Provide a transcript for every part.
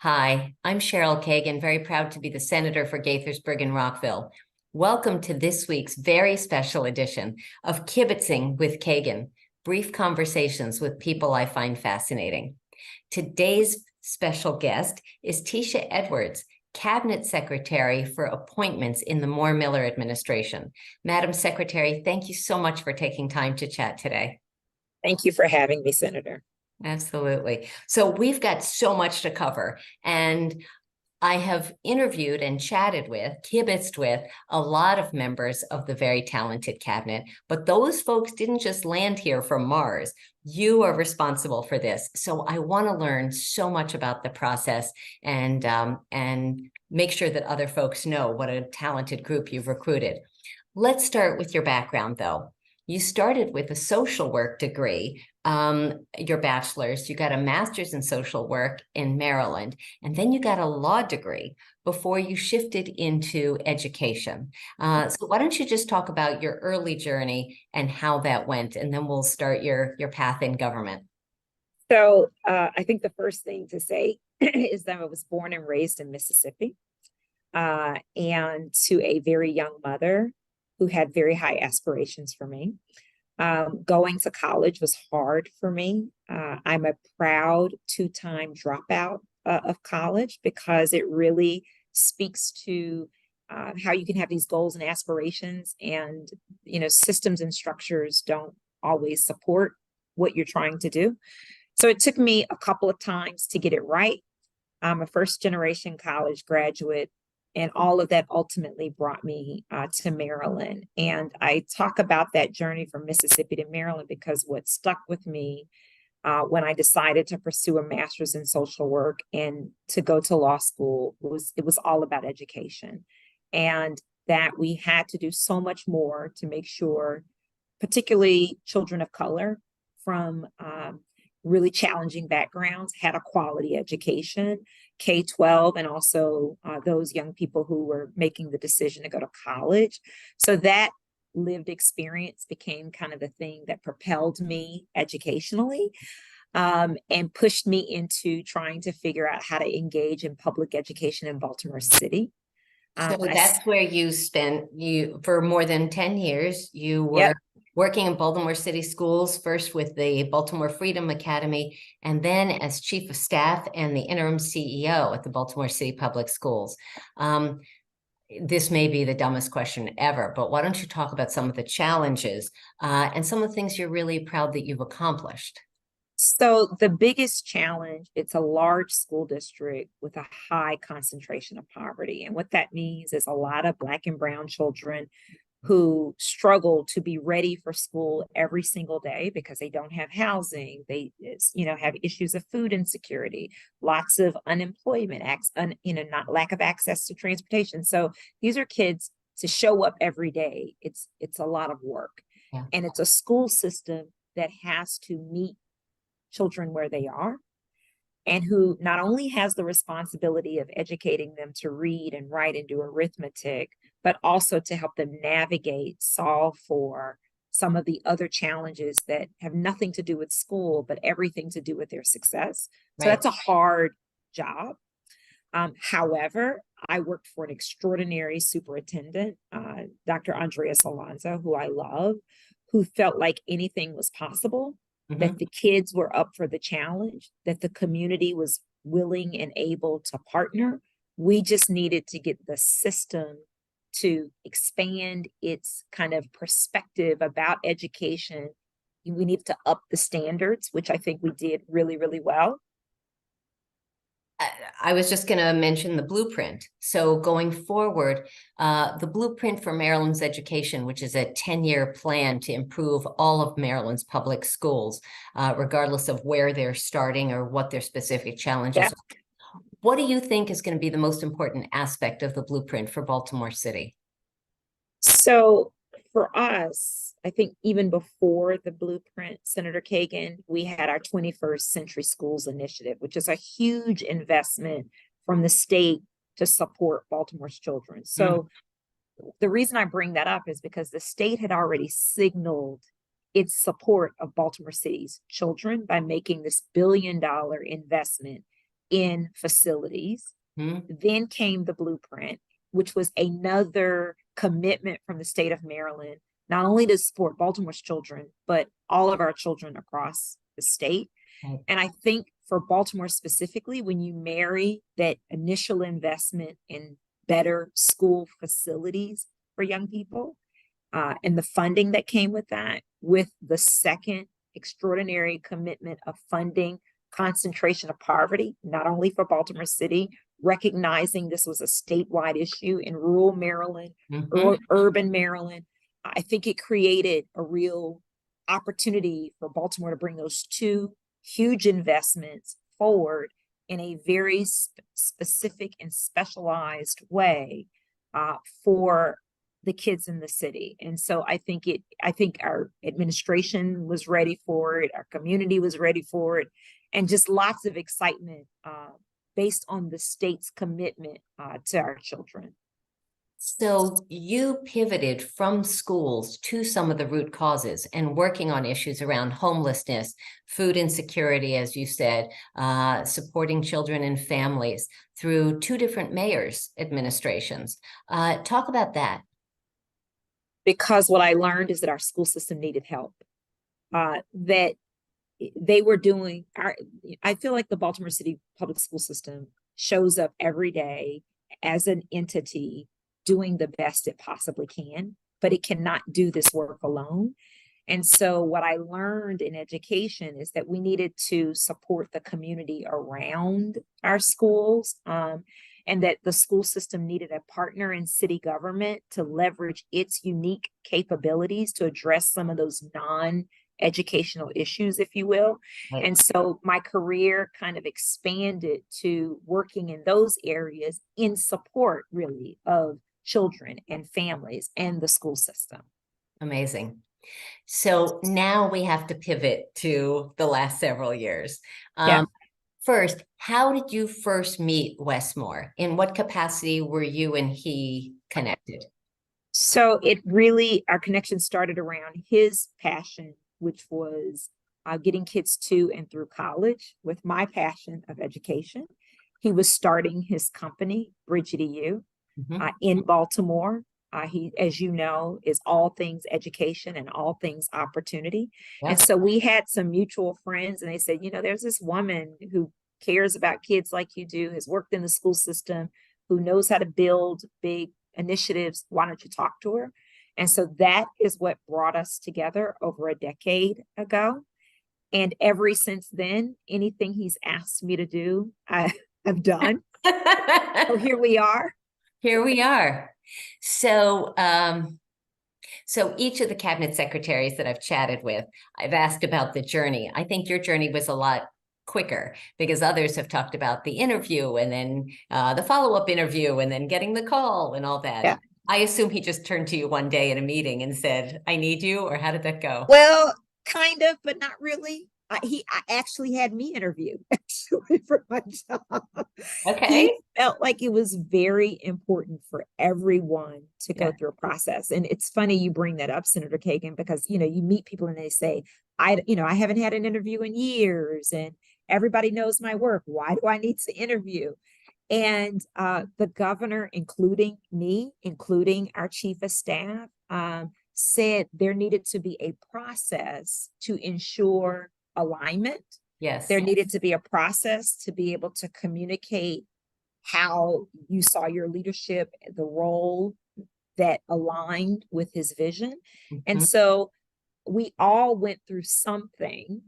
Hi, I'm Cheryl Kagan, very proud to be the Senator for Gaithersburg and Rockville. Welcome to this week's very special edition of Kibbitzing with Kagan, brief conversations with people I find fascinating. Today's special guest is Tisha Edwards, Cabinet Secretary for Appointments in the Moore-Miller administration. Madam Secretary, thank you so much for taking time to chat today. Thank you for having me, Senator. Absolutely. So we've got so much to cover, and I have interviewed and chatted with, kibitzed with a lot of members of the very talented cabinet, but those folks didn't just land here from Mars. You are responsible for this. So I want to learn so much about the process and make sure that other folks know what a talented group you've recruited. Let's start with your background, though. You started with a social work degree, your bachelor's. You got a master's in social work in Maryland, and then you got a law degree before you shifted into education. So why don't you just talk about your early journey and how that went, and then we'll start your path in government. So I think the first thing to say is that I was born and raised in Mississippi, and to a very young mother who had very high aspirations for me. Going to college was hard for me. I'm a proud two-time dropout of college because it really speaks to how you can have these goals and aspirations, and systems and structures don't always support what you're trying to do. So it took me a couple of times to get it right. I'm a first-generation college graduate, and all of that ultimately brought me to Maryland. And I talk about that journey from Mississippi to Maryland because what stuck with me when I decided to pursue a master's in social work and to go to law school was all about education. And that we had to do so much more to make sure, particularly children of color from really challenging backgrounds, had a quality education, K-12, and also those young people who were making the decision to go to college. So that lived experience became kind of the thing that propelled me educationally, and pushed me into trying to figure out how to engage in public education in Baltimore City. So that's where you spent for more than 10 years. You were Yep. working in Baltimore City schools, first with the Baltimore Freedom Academy, and then as chief of staff and the interim CEO at the Baltimore City Public Schools. This may be the dumbest question ever, but why don't you talk about some of the challenges and some of the things you're really proud that you've accomplished? So the biggest challenge, it's a large school district with a high concentration of poverty. And what that means is a lot of Black and brown children who struggle to be ready for school every single day because they don't have housing. They, have issues of food insecurity, lots of unemployment, not lack of access to transportation. So these are kids to show up every day. It's a lot of work. Yeah. And it's a school system that has to meet children where they are, and who not only has the responsibility of educating them to read and write and do arithmetic, but also to help them navigate, solve for some of the other challenges that have nothing to do with school, but everything to do with their success. So that's a hard job. However, I worked for an extraordinary superintendent, Dr. Andreas Alonso, who I love, who felt like anything was possible. That the kids were up for the challenge, that the community was willing and able to partner. We just needed to get the system to expand its kind of perspective about education. We need to up the standards, which I think we did really, really well. I was just going to mention the blueprint. So going forward, the blueprint for Maryland's education, which is a 10-year plan to improve all of Maryland's public schools, regardless of where they're starting or what their specific challenges are. What do you think is going to be the most important aspect of the blueprint for Baltimore City? So for us, I think even before the blueprint, Senator Kagan, we had our 21st Century Schools Initiative, which is a huge investment from the state to support Baltimore's children. So the reason I bring that up is because the state had already signaled its support of Baltimore City's children by making this $1 billion investment in facilities. Hmm. Then came the blueprint, which was another commitment from the state of Maryland, not only to support Baltimore's children, but all of our children across the state. Right. And I think for Baltimore specifically, when you marry that initial investment in better school facilities for young people, and the funding that came with that, with the second extraordinary commitment of funding concentration of poverty, not only for Baltimore City, recognizing this was a statewide issue in rural Maryland or urban Maryland, I think it created a real opportunity for Baltimore to bring those two huge investments forward in a very specific and specialized way for the kids in the city. And so I think our administration was ready for it, our community was ready for it, and just lots of excitement based on the state's commitment to our children. So you pivoted from schools to some of the root causes and working on issues around homelessness, food insecurity, as you said, supporting children and families through two different mayors' administrations. Talk about that. Because what I learned is that our school system needed help, that they were doing I feel like the Baltimore City public school system shows up every day as an entity doing the best it possibly can, but it cannot do this work alone. And so what I learned in education is that we needed to support the community around our schools, and that the school system needed a partner in city government to leverage its unique capabilities to address some of those non-educational issues, if you will. Right. And so my career kind of expanded to working in those areas in support, really, of children and families and the school system. Amazing. So now we have to pivot to the last several years. First, how did you first meet Westmore? In what capacity were you and he connected? So our connection started around his passion, which was getting kids to and through college, with my passion of education. He was starting his company, Bridge EDU, in Baltimore. He, as you know, is all things education and all things opportunity. Yep. And so we had some mutual friends, and they said, there's this woman who cares about kids like you do, has worked in the school system, who knows how to build big initiatives. Why don't you talk to her? And so that is what brought us together over a decade ago. And ever since then, anything he's asked me to do, I've done. So here we are. Here we are. So, so each of the cabinet secretaries that I've chatted with, I've asked about the journey. I think your journey was a lot quicker because others have talked about the interview and then the follow-up interview and then getting the call and all that. Yeah. I assume he just turned to you one day in a meeting and said, I need you, or how did that go? Well, kind of, but not really. I actually had me interview actually for my job. Okay. He felt like it was very important for everyone to go through a process. And it's funny you bring that up, Senator Kagan, because, you meet people and they say, I haven't had an interview in years and everybody knows my work. Why do I need to interview? And the governor, including me, including our chief of staff, said there needed to be a process to ensure alignment. Yes. There needed to be a process to be able to communicate how you saw your leadership, the role that aligned with his vision. And so we all went through something.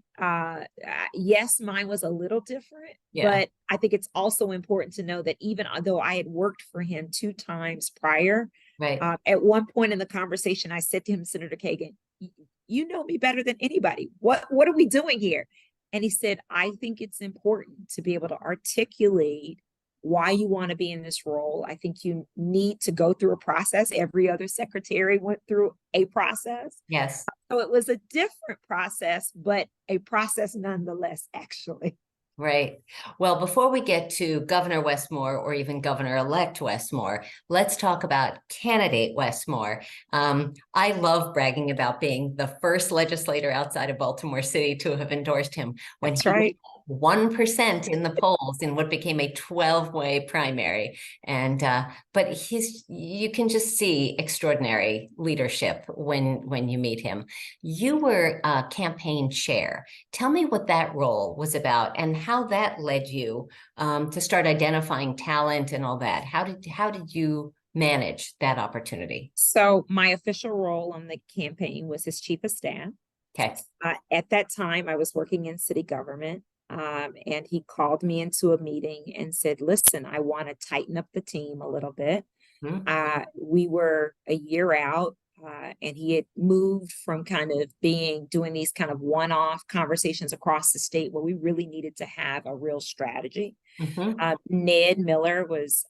Yes, mine was a little different, but I think it's also important to know that even though I had worked for him 2 times prior, at one point in the conversation, I said to him, Senator Kagan, you know me better than anybody. What are we doing here? And he said, I think it's important to be able to articulate why you want to be in this role. I think you need to go through a process. Every other secretary went through a process. Yes. So it was a different process, but a process nonetheless, actually. Right. Well, before we get to Governor Westmore or even Governor-elect Westmore, let's talk about candidate Westmore. I love bragging about being the first legislator outside of Baltimore City to have endorsed him when That's he right. 1% in the polls in what became a 12-way primary. And but you can just see extraordinary leadership when you meet him. You were campaign chair. Tell me what that role was about and how that led you to start identifying talent and all that. How did you manage that opportunity? So my official role on the campaign was his chief of staff. Okay. At that time, I was working in city government, and he called me into a meeting and said, "Listen, I want to tighten up the team a little bit." Hmm. We were a year out, and he had moved from kind of doing these kind of one-off conversations across the state where we really needed to have a real strategy. Hmm. Ned Miller was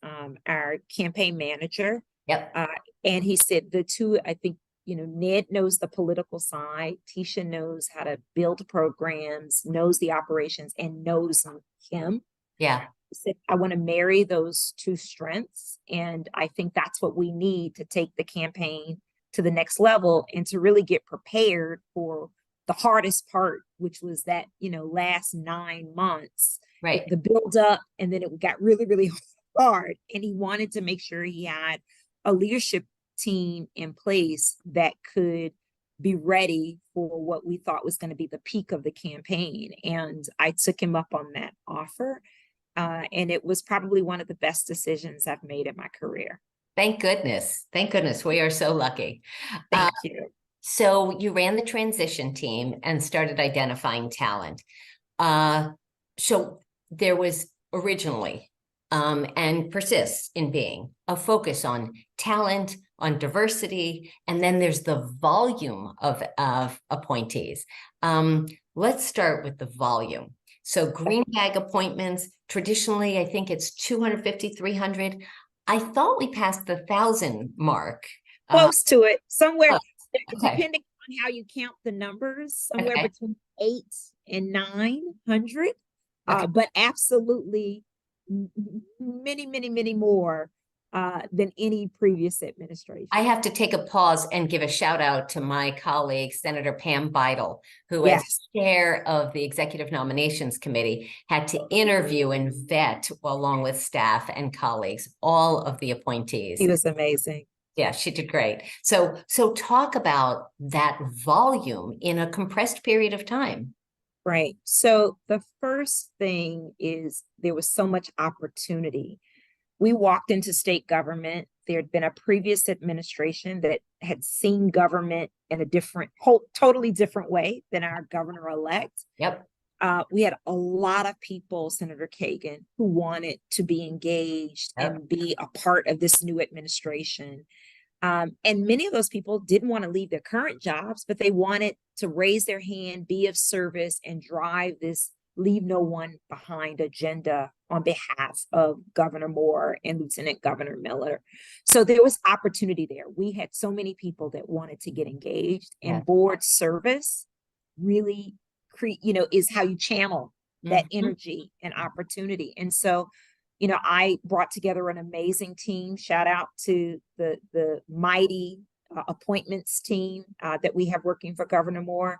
our campaign manager. Yep. And he said the two, I think, Ned knows the political side. Tisha knows how to build programs, knows the operations, and knows him. Yeah. He said, I want to marry those two strengths. And I think that's what we need to take the campaign to the next level and to really get prepared for the hardest part, which was that, last 9 months, Right. the build up, and then it got really, really hard. And he wanted to make sure he had a leadership team in place that could be ready for what we thought was going to be the peak of the campaign. And I took him up on that offer. And it was probably one of the best decisions I've made in my career. Thank goodness. Thank goodness. We are so lucky. Thank you. So you ran the transition team and started identifying talent. So there was originally and persists in being a focus on talent, on diversity, and then there's the volume of appointees. Let's start with the volume. So green bag appointments, traditionally, I think it's 250, 300. I thought we passed the 1,000 mark. Close to it, somewhere, Okay. depending on how you count the numbers, somewhere Okay. between 8 and 900. Okay. But absolutely many, many, many more than any previous administration. I have to take a pause and give a shout out to my colleague, Senator Pam Beidel, who as Yes. chair of the Executive Nominations Committee had to interview and vet, along with staff and colleagues, all of the appointees. He was amazing. Yeah, she did great. So talk about that volume in a compressed period of time. Right. So the first thing is there was so much opportunity. We walked into state government. There had been a previous administration that had seen government in a totally different way than our governor-elect. Yep. We had a lot of people, Senator Kagan, who wanted to be engaged and be a part of this new administration. And many of those people didn't want to leave their current jobs, but they wanted to raise their hand, be of service, and drive this leave no one behind agenda on behalf of Governor Moore and Lieutenant Governor Miller. So there was opportunity there. We had so many people that wanted to get engaged, and board service really is how you channel that energy and opportunity. And so, I brought together an amazing team. Shout out to the mighty appointments team that we have working for Governor Moore.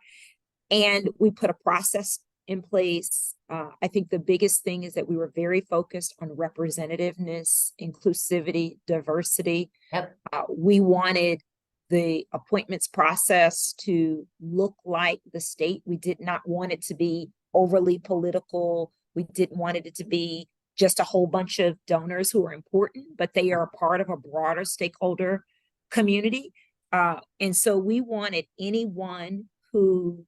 And we put a process in place. I think the biggest thing is that we were very focused on representativeness, inclusivity, diversity. Yep. We wanted the appointments process to look like the state. We did not want it to be overly political. We didn't want it to be just a whole bunch of donors who are important, but they are a part of a broader stakeholder community. And so we wanted anyone who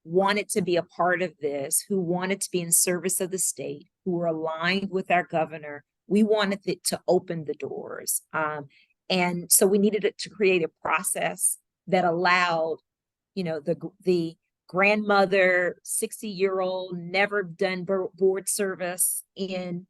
wanted to be a part of this, who wanted to be in service of the state, who were aligned with our governor. We wanted it to open the doors. And so we needed it to create a process that allowed, the grandmother, 60-year-old, never done board service in,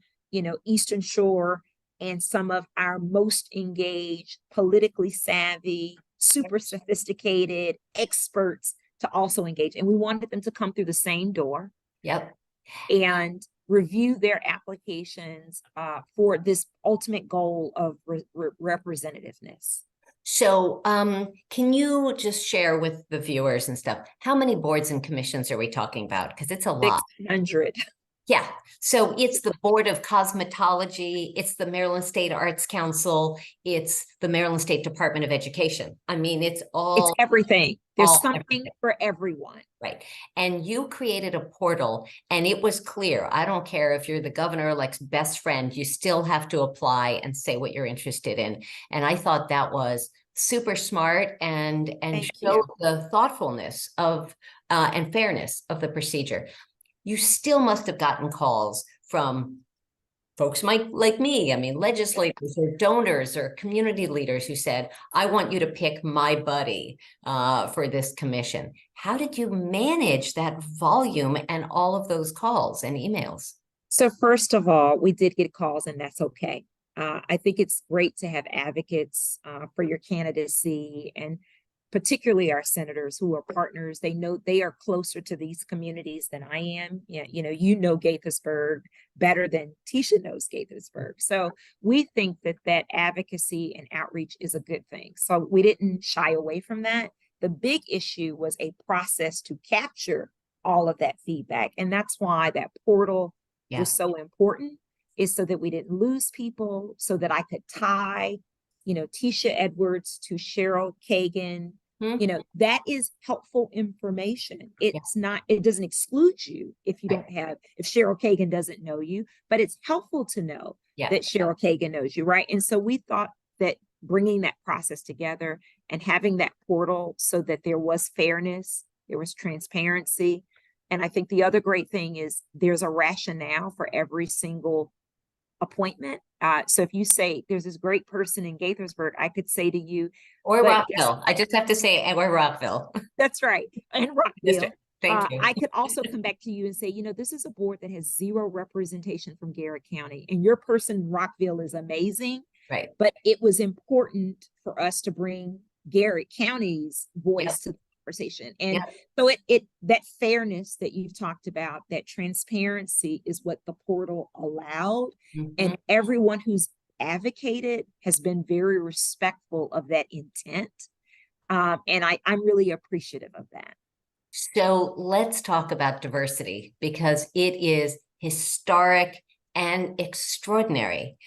Eastern Shore, and some of our most engaged, politically savvy, super sophisticated experts to also engage. And we wanted them to come through the same door. Yep. And review their applications for this ultimate goal of representativeness. So can you just share with the viewers and stuff, how many boards and commissions are we talking about? Because it's a lot. 600. Yeah, so it's the Board of Cosmetology, it's the Maryland State Arts Council, it's the Maryland State Department of Education. I mean, it's It's everything. There's something everything. for everyone. Right. And you created a portal, and it was clear. I don't care if you're the governor-elect's best friend, you still have to apply and say what you're interested in. And I thought that was super smart and Thank showed you. the thoughtfulness of and fairness of the procedure. You still must have gotten calls from folks like me, I mean, legislators or donors or community leaders who said, I want you to pick my buddy for this commission. How did you manage that volume and all of those calls and emails? So first of all, we did get calls, and that's okay. I think it's great to have advocates for your candidacy, and particularly our senators who are partners. They know they are closer to these communities than I am. Yeah, you know Gaithersburg better than Tisha knows Gaithersburg. So we think that that advocacy and outreach is a good thing. So we didn't shy away from that. The big issue was a process to capture all of that feedback, and that's why that portal was so important, is so that we didn't lose people, so that I could tie, Tisha Edwards to Cheryl Kagan. That is helpful information. It's not, it doesn't exclude you if you don't have, if Cheryl Kagan doesn't know you, but it's helpful to know that Cheryl Kagan knows you, right? And so we thought that bringing that process together and having that portal so that there was fairness, there was transparency. And I think the other great thing is there's a rationale for every single appointment. So if you say there's this great person in Gaithersburg, I could say to you, or Rockville. I just have to say, or Rockville. That's right. And Rockville. Thank you. I could also come back to you and say, this is a board that has zero representation from Garrett County, and your person in Rockville is amazing. Right. But it was important for us to bring Garrett County's voice to the conversation. And so it that fairness that you've talked about, that transparency, is what the portal allowed. And everyone who's advocated has been very respectful of that intent. And I'm really appreciative of that. So let's talk about diversity, because it is historic and extraordinary.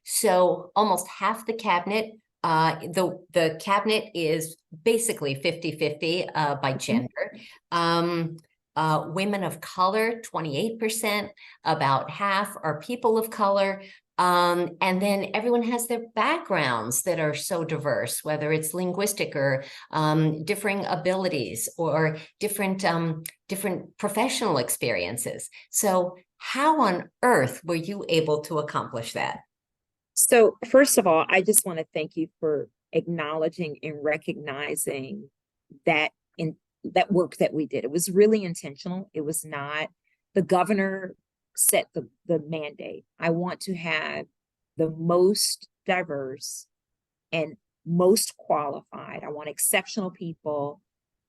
So almost half the cabinet, the cabinet is basically 50-50 by gender. Women of color, 28%, about half are people of color. And then everyone has their backgrounds that are so diverse, whether it's linguistic or differing abilities or different professional experiences. So how on earth were you able to accomplish that? So first of all, I just want to thank you for acknowledging and recognizing that in that work that we did. It was really intentional. It was not, the governor set the mandate. I want to have the most diverse and most qualified. I want exceptional people.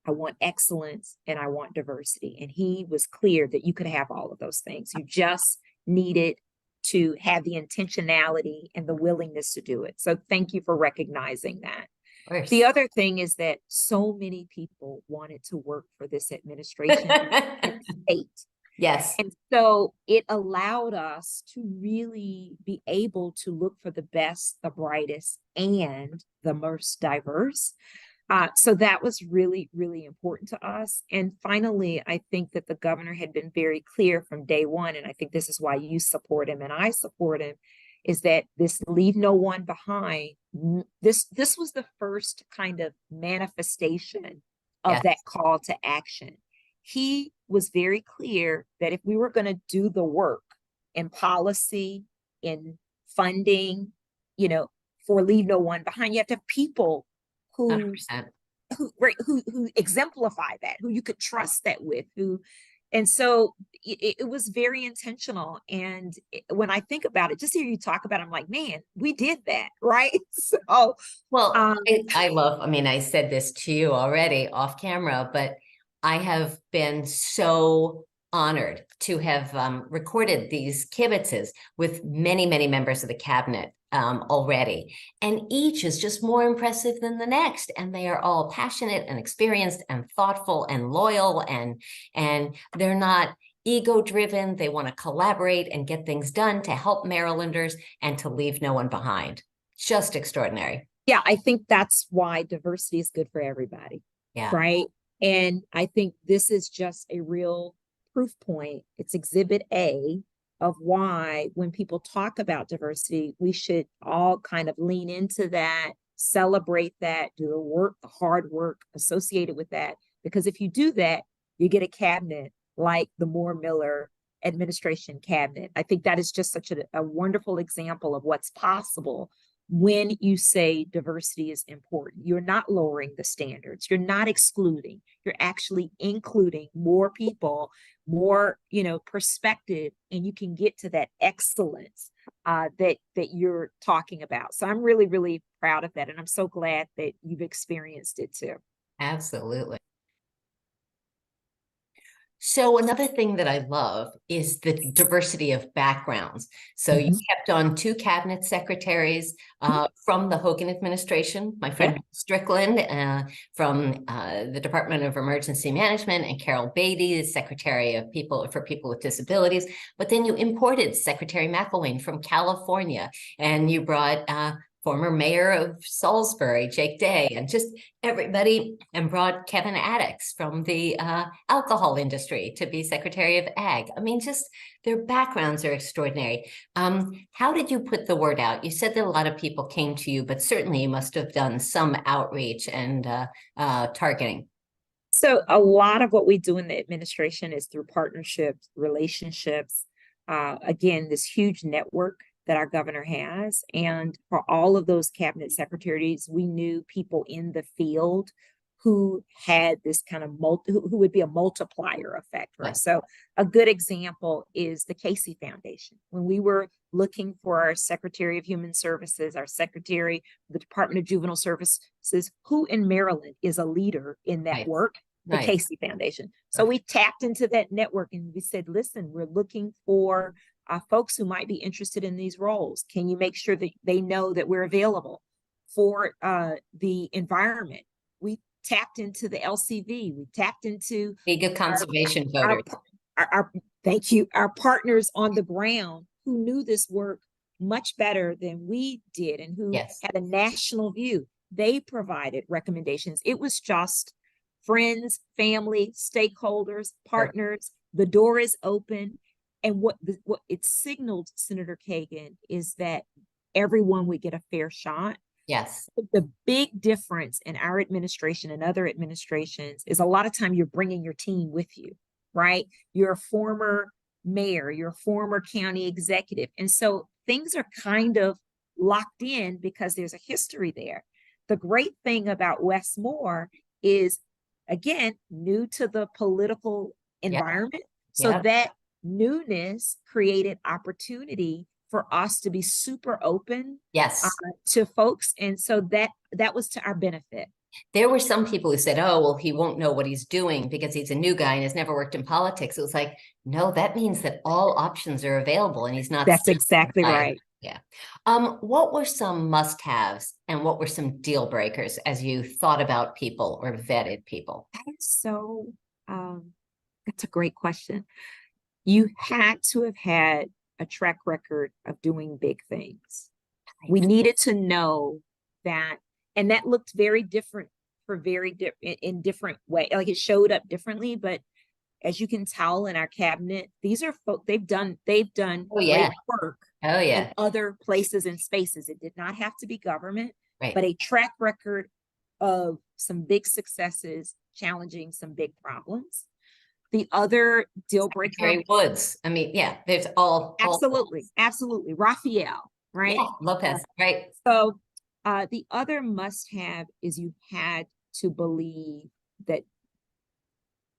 I want excellence, and I want diversity. And he was clear that you could have all of those things. You just needed to have the intentionality and the willingness to do it. So thank you for recognizing that. The other thing is that so many people wanted to work for this administration and state. Yes. And so it allowed us to really be able to look for the best, the brightest, and the most diverse. So that was really, really important to us. And finally, I think that the governor had been very clear from day one, and I think this is why you support him and I support him, is that this leave no one behind. This was the first kind of manifestation of that call to action. He was very clear that if we were going to do the work in policy, in funding, for leave no one behind, you have to have people who exemplify that, who you could trust that with, and so it was very intentional. And when I think about it, just hear you talk about it, I'm like, man, we did that, right? So, well, I mean, I said this to you already off camera, but I have been so honored to have recorded these kibitzes with many, many members of the cabinet already. And each is just more impressive than the next. And they are all passionate and experienced and thoughtful and loyal. And they're not ego-driven. They want to collaborate and get things done to help Marylanders and to leave no one behind. Just extraordinary. Yeah, I think that's why diversity is good for everybody. Yeah. Right. And I think this is just a real proof point. It's exhibit A of why when people talk about diversity, we should all kind of lean into that, celebrate that, do the work, the hard work associated with that. Because if you do that, you get a cabinet like the Moore-Miller administration cabinet. I think that is just such a wonderful example of what's possible when you say diversity is important. You're not lowering the standards. You're not excluding. You're actually including more people, more, perspective, and you can get to that excellence that you're talking about. So I'm really, really proud of that. And I'm so glad that you've experienced it too. Absolutely. So another thing that I love is the diversity of backgrounds. So you kept on 2 cabinet secretaries from the Hogan administration, my friend Strickland from the Department of Emergency Management, and Carol Beatty, the Secretary of People with Disabilities. But then you imported Secretary McElwain from California, and you brought former mayor of Salisbury, Jake Day, and just everybody, and brought Kevin Addix from the alcohol industry to be Secretary of Ag. I mean, just their backgrounds are extraordinary. How did you put the word out? You said that a lot of people came to you, but certainly you must have done some outreach and targeting. So a lot of what we do in the administration is through partnerships, relationships, again, this huge network that our governor has. And for all of those cabinet secretaries, we knew people in the field who had this kind of who would be a multiplier effect for us. So a good example is the Casey Foundation. When we were looking for our Secretary of Human Services, our Secretary of the Department of Juvenile Services, who in Maryland is a leader in that work? The Casey Foundation. So we tapped into that network and we said, listen, we're looking for folks who might be interested in these roles. Can you make sure that they know that we're available for the environment? We tapped into the LCV. We tapped into League of Conservation Voters. Thank you. Our partners on the ground who knew this work much better than we did and who had a national view. They provided recommendations. It was just friends, family, stakeholders, partners. The door is open. And what it signaled, Senator Kagan, is that everyone would get a fair shot. Yes. The big difference in our administration and other administrations is a lot of time you're bringing your team with you, right? You're a former mayor, you're a former county executive. And so things are kind of locked in because there's a history there. The great thing about Wes Moore is, again, new to the political environment. So that newness created opportunity for us to be super open to folks. And so that was to our benefit. There were some people who said, oh, well, he won't know what he's doing because he's a new guy and has never worked in politics. It was like, no, that means that all options are available and he's not. That's exactly right. Yeah. What were some must-haves and what were some deal breakers as you thought about people or vetted people? That is so, that's a great question. You had to have had a track record of doing big things. We needed to know that, and that looked very different for in different ways. Like it showed up differently, but as you can tell in our cabinet, these are folks, they've done great work in other places and spaces. It did not have to be government, but a track record of some big successes, challenging some big problems. The other deal breaker, Secretary Woods. I mean, there's absolutely. Raphael, right? Yeah, Lopez, right? So the other must-have is you had to believe that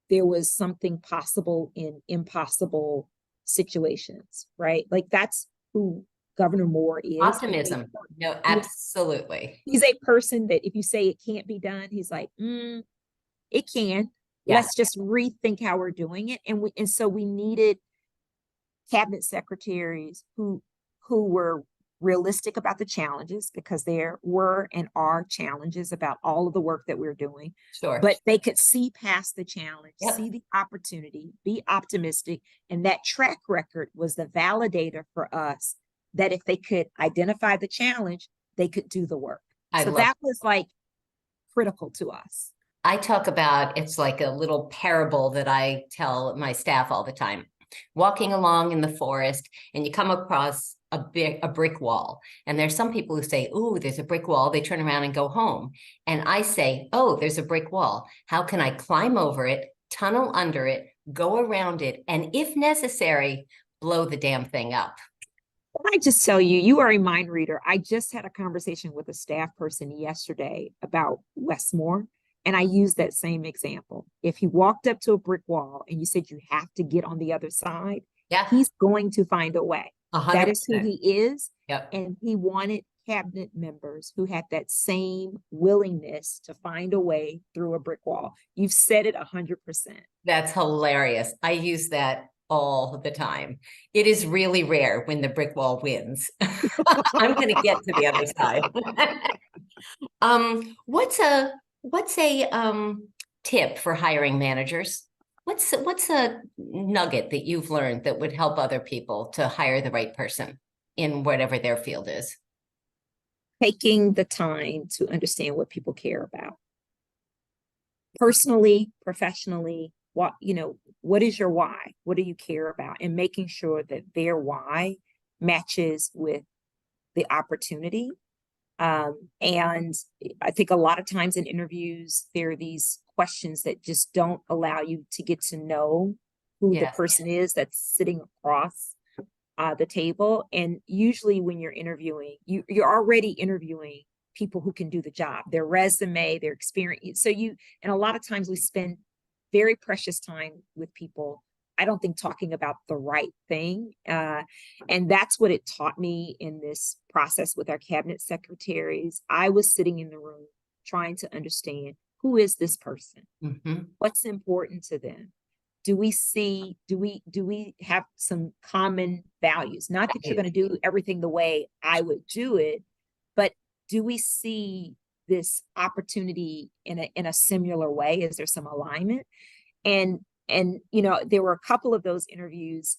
there was something possible in impossible situations, right? Like that's who Governor Moore is. Optimism. No, absolutely. He's a person that if you say it can't be done, he's like, it can. Let's just rethink how we're doing it. And so we needed cabinet secretaries who were realistic about the challenges, because there were and are challenges about all of the work that we're doing, Sure. but they could see past the challenge, Yep. see the opportunity, be optimistic. And that track record was the validator for us that if they could identify the challenge, they could do the work. So that was like critical to us. I talk about, it's like a little parable that I tell my staff all the time. Walking along in the forest and you come across a brick wall. And there's some people who say, "Ooh, there's a brick wall." They turn around and go home. And I say, "Oh, there's a brick wall. How can I climb over it, tunnel under it, go around it, and if necessary, blow the damn thing up?" I just tell you, you are a mind reader. I just had a conversation with a staff person yesterday about Westmore, and I used that same example. If he walked up to a brick wall and you said you have to get on the other side, yeah, he's going to find a way. 100%. That is who he is. Yep. And he wanted cabinet members who had that same willingness to find a way through a brick wall. You've said it 100%. That's hilarious. I use that all the time. It is really rare when the brick wall wins. I'm going to get to the other side. What's a tip for hiring managers? What's a nugget that you've learned that would help other people to hire the right person in whatever their field is? Taking the time to understand what people care about. Personally, professionally, what is your why? What do you care about? And making sure that their why matches with the opportunity. And I think a lot of times in interviews, there are these questions that just don't allow you to get to know who the person is that's sitting across the table. And usually when you're interviewing, you're already interviewing people who can do the job, their resume, their experience. And a lot of times we spend very precious time with people, I don't think, talking about the right thing. And that's what it taught me in this process with our cabinet secretaries. I was sitting in the room trying to understand, who is this person? Mm-hmm. What's important to them? Do we have some common values? Not that you're going to do everything the way I would do it, but do we see this opportunity in a similar way? Is there some alignment? And there were a couple of those interviews,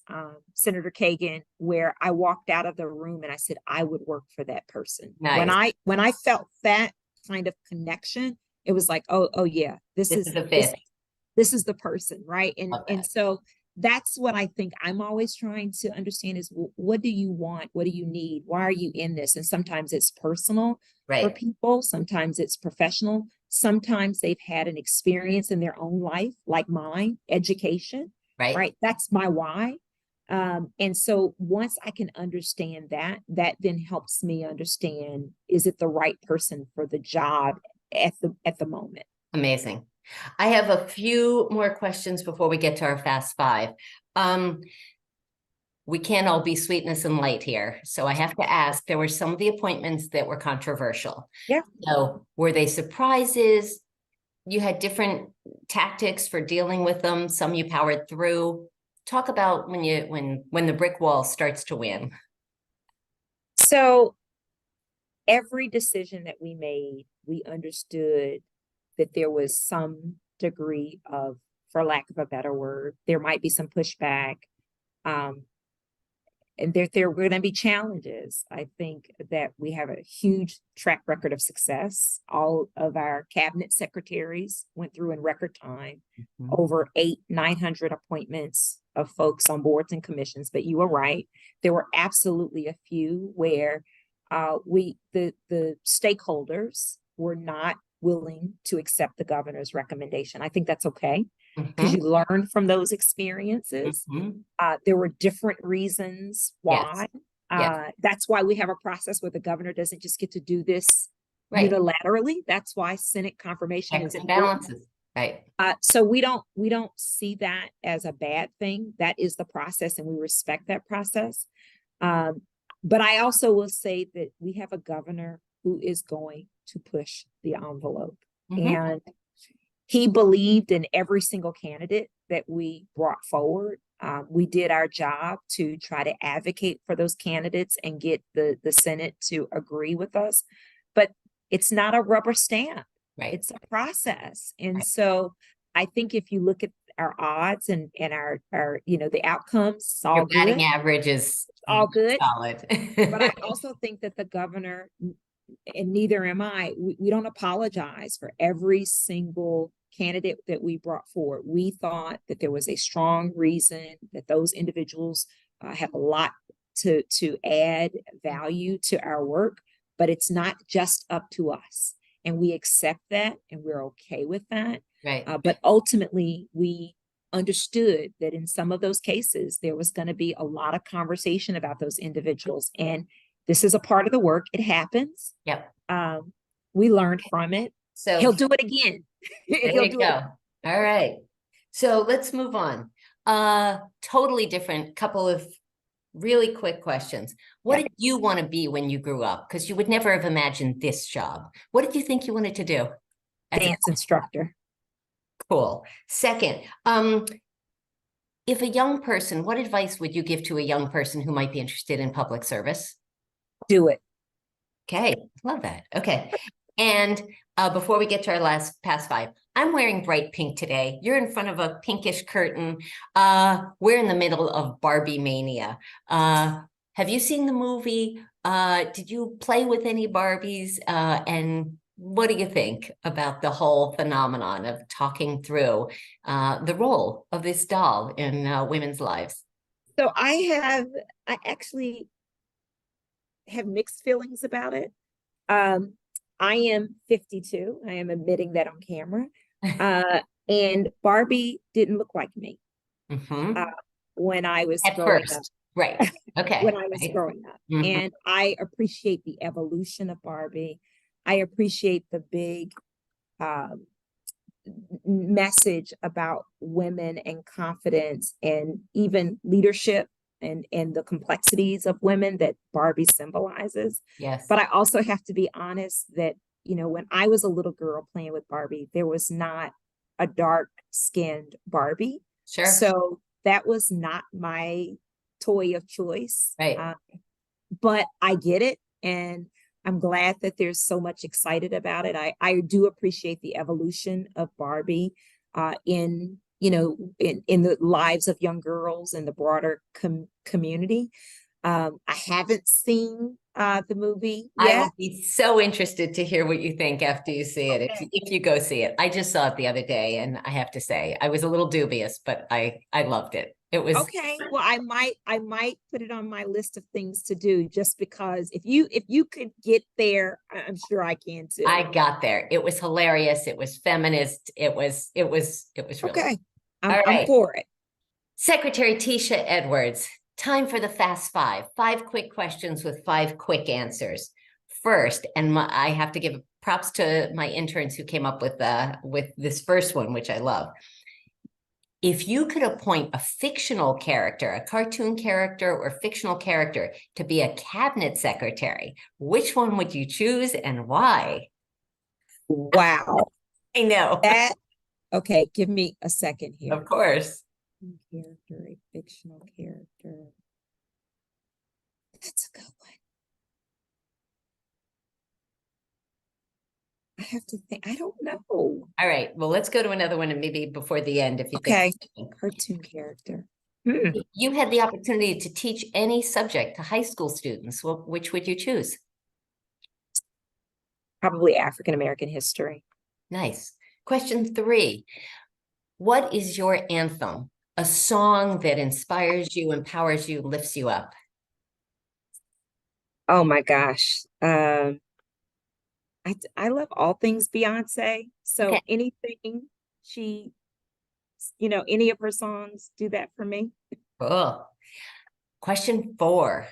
Senator Kagan, where I walked out of the room and I said, I would work for that person. Nice. When I felt that kind of connection, it was like, oh yeah, this is the fit. This is the person, right? And so that's what I think I'm always trying to understand is, what do you want? What do you need? Why are you in this? And sometimes it's personal for people. Sometimes it's professional. Sometimes they've had an experience in their own life, like mine, education, right? That's my why. And so once I can understand that then helps me understand, is it the right person for the job at the moment? Amazing. I have a few more questions before we get to our fast five. We can't all be sweetness and light here. So I have to ask, there were some of the appointments that were controversial. Yeah. So were they surprises? You had different tactics for dealing with them. Some you powered through. Talk about when the brick wall starts to win. So every decision that we made, we understood that there was some degree of, for lack of a better word, there might be some pushback. And there were going to be challenges. I think that we have a huge track record of success. All of our cabinet secretaries went through in record time, over 900 appointments of folks on boards and commissions. But you were right. There were absolutely a few where the stakeholders were not willing to accept the governor's recommendation. I think that's okay, because you learn from those experiences. There were different reasons why. That's why we have a process where the governor doesn't just get to do this unilaterally. That's why Senate confirmation is important. So we don't see that as a bad thing. That is the process, and we respect that process. But I also will say that we have a governor who is going to push the envelope. And he believed in every single candidate that we brought forward. We did our job to try to advocate for those candidates and get the Senate to agree with us. But it's not a rubber stamp. Right. It's a process. And Right. so I think if you look at our odds and our the outcomes, it's all Your batting good. average is All good. solid. But I also think that the governor, and neither am I, we don't apologize for every single candidate that we brought forward. We thought that there was a strong reason that those individuals have a lot to add value to our work, but it's not just up to us. And we accept that and we're okay with that. Right. But ultimately, we understood that in some of those cases, there was going to be a lot of conversation about those individuals. And this is a part of the work. It happens. Yep. We learned from it. So He'll do it again. there you go. All right. So let's move on. Totally different couple of really quick questions. What did you want to be when you grew up? Because you would never have imagined this job. What did you think you wanted to do? Dance instructor. Cool. Second, if a young person, what advice would you give to a young person who might be interested in public service? Do it. Okay, love that. Okay. And before we get to our past five, I'm wearing bright pink today. You're in front of a pinkish curtain. We're in the middle of Barbie mania. Have you seen the movie? Did you play with any Barbies? And what do you think about the whole phenomenon of talking through the role of this doll in women's lives? So I actually have mixed feelings about it. I am 52. I am admitting that on camera. And Barbie didn't look like me when I was growing up. Right. Okay. When I was growing up. And I appreciate the evolution of Barbie. I appreciate the big message about women and confidence and even leadership and the complexities of women that Barbie symbolizes. Yes. But I also have to be honest that, when I was a little girl playing with Barbie, there was not a dark-skinned Barbie. Sure. So that was not my toy of choice. Right. But I get it. And I'm glad that there's so much excited about it. I do appreciate the evolution of Barbie in the lives of young girls and the broader community. I haven't seen the movie yet. I will be so interested to hear what you think after you see it. If you go see it. I just saw it the other day, and I have to say I was a little dubious, but I loved it. It was okay. Well, I might put it on my list of things to do, just because if you could get there, I'm sure I can too. I got there. It was hilarious. It was feminist. It was really okay. I'm for it. Secretary Tisha Edwards, time for the fast five. 5 quick questions with 5 quick answers. First, and I have to give props to my interns who came up with this first one, which I love. If you could appoint a fictional character, a cartoon character or fictional character to be a cabinet secretary, which one would you choose and why? Wow. I know. Okay, give me a second here. Of course. Character, a fictional character. That's a good one. I have to think. I don't know. All right. Well, let's go to another one, and maybe before the end, if you think. Okay. Cartoon character. You had the opportunity to teach any subject to high school students. Well, which would you choose? Probably African American history. Nice. Question 3. What is your anthem? A song that inspires you, empowers you, lifts you up? Oh my gosh. I love all things Beyonce. So anything she, any of her songs do that for me. Cool. Question 4.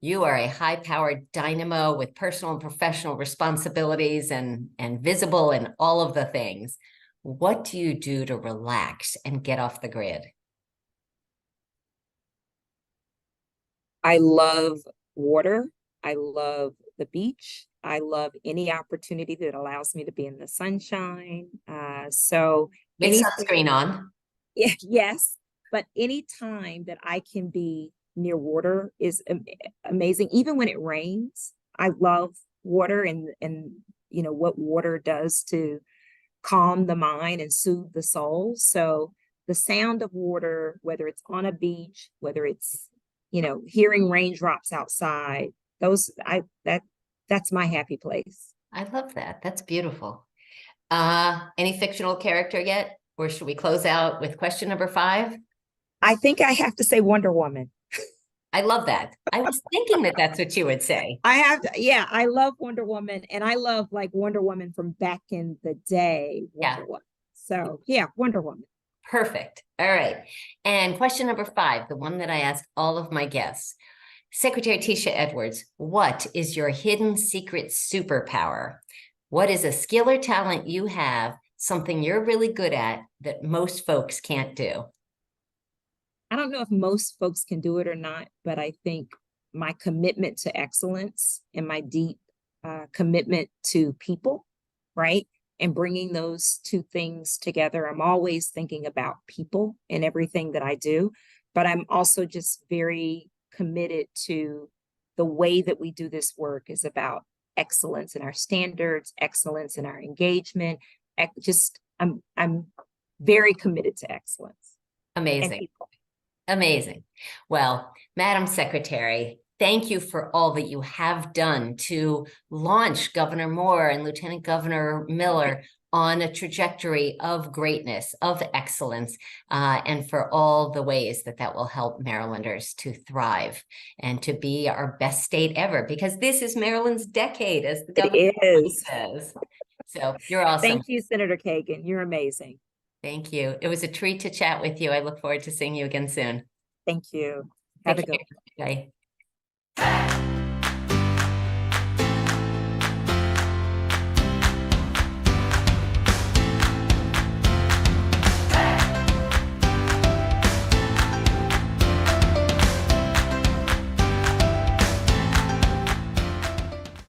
You are a high-powered dynamo with personal and professional responsibilities and visible in all of the things. What do you do to relax and get off the grid? I love water. I love the beach. I love any opportunity that allows me to be in the sunshine. So with sunscreen on. Yes. but any time that I can be near water is amazing. Even when it rains, I love water and you know what water does to calm the mind and soothe the soul. So the sound of water, whether it's on a beach, whether it's, you know, hearing raindrops outside, that's my happy place. I love that. That's beautiful. Any fictional character yet? Or should we close out with question number 5? I think I have to say Wonder Woman. I love that. I was thinking that that's what you would say. I have to, yeah, I love Wonder Woman, and I love like Wonder Woman from back in the day. Wonder Woman. So yeah, Wonder Woman. Perfect. All right. And question number 5, the one that I ask all of my guests. Secretary Tisha Edwards, what is your hidden secret superpower? What is a skill or talent you have, something you're really good at that most folks can't do? I don't know if most folks can do it or not, but I think my commitment to excellence and my deep commitment to people, right? And bringing those two things together. I'm always thinking about people in everything that I do, but I'm also just very committed to the way that we do this work is about excellence in our standards, excellence in our engagement. I'm very committed to excellence. Amazing. Amazing. Well, Madam Secretary, thank you for all that you have done to launch Governor Moore and Lieutenant Governor Miller on a trajectory of greatness, of excellence, and for all the ways that that will help Marylanders to thrive and to be our best state ever, because this is Maryland's decade, as the governor says. So you're awesome. Thank you, Senator Kagan. You're amazing. Thank you. It was a treat to chat with you. I look forward to seeing you again soon. Thank you. Have a good day.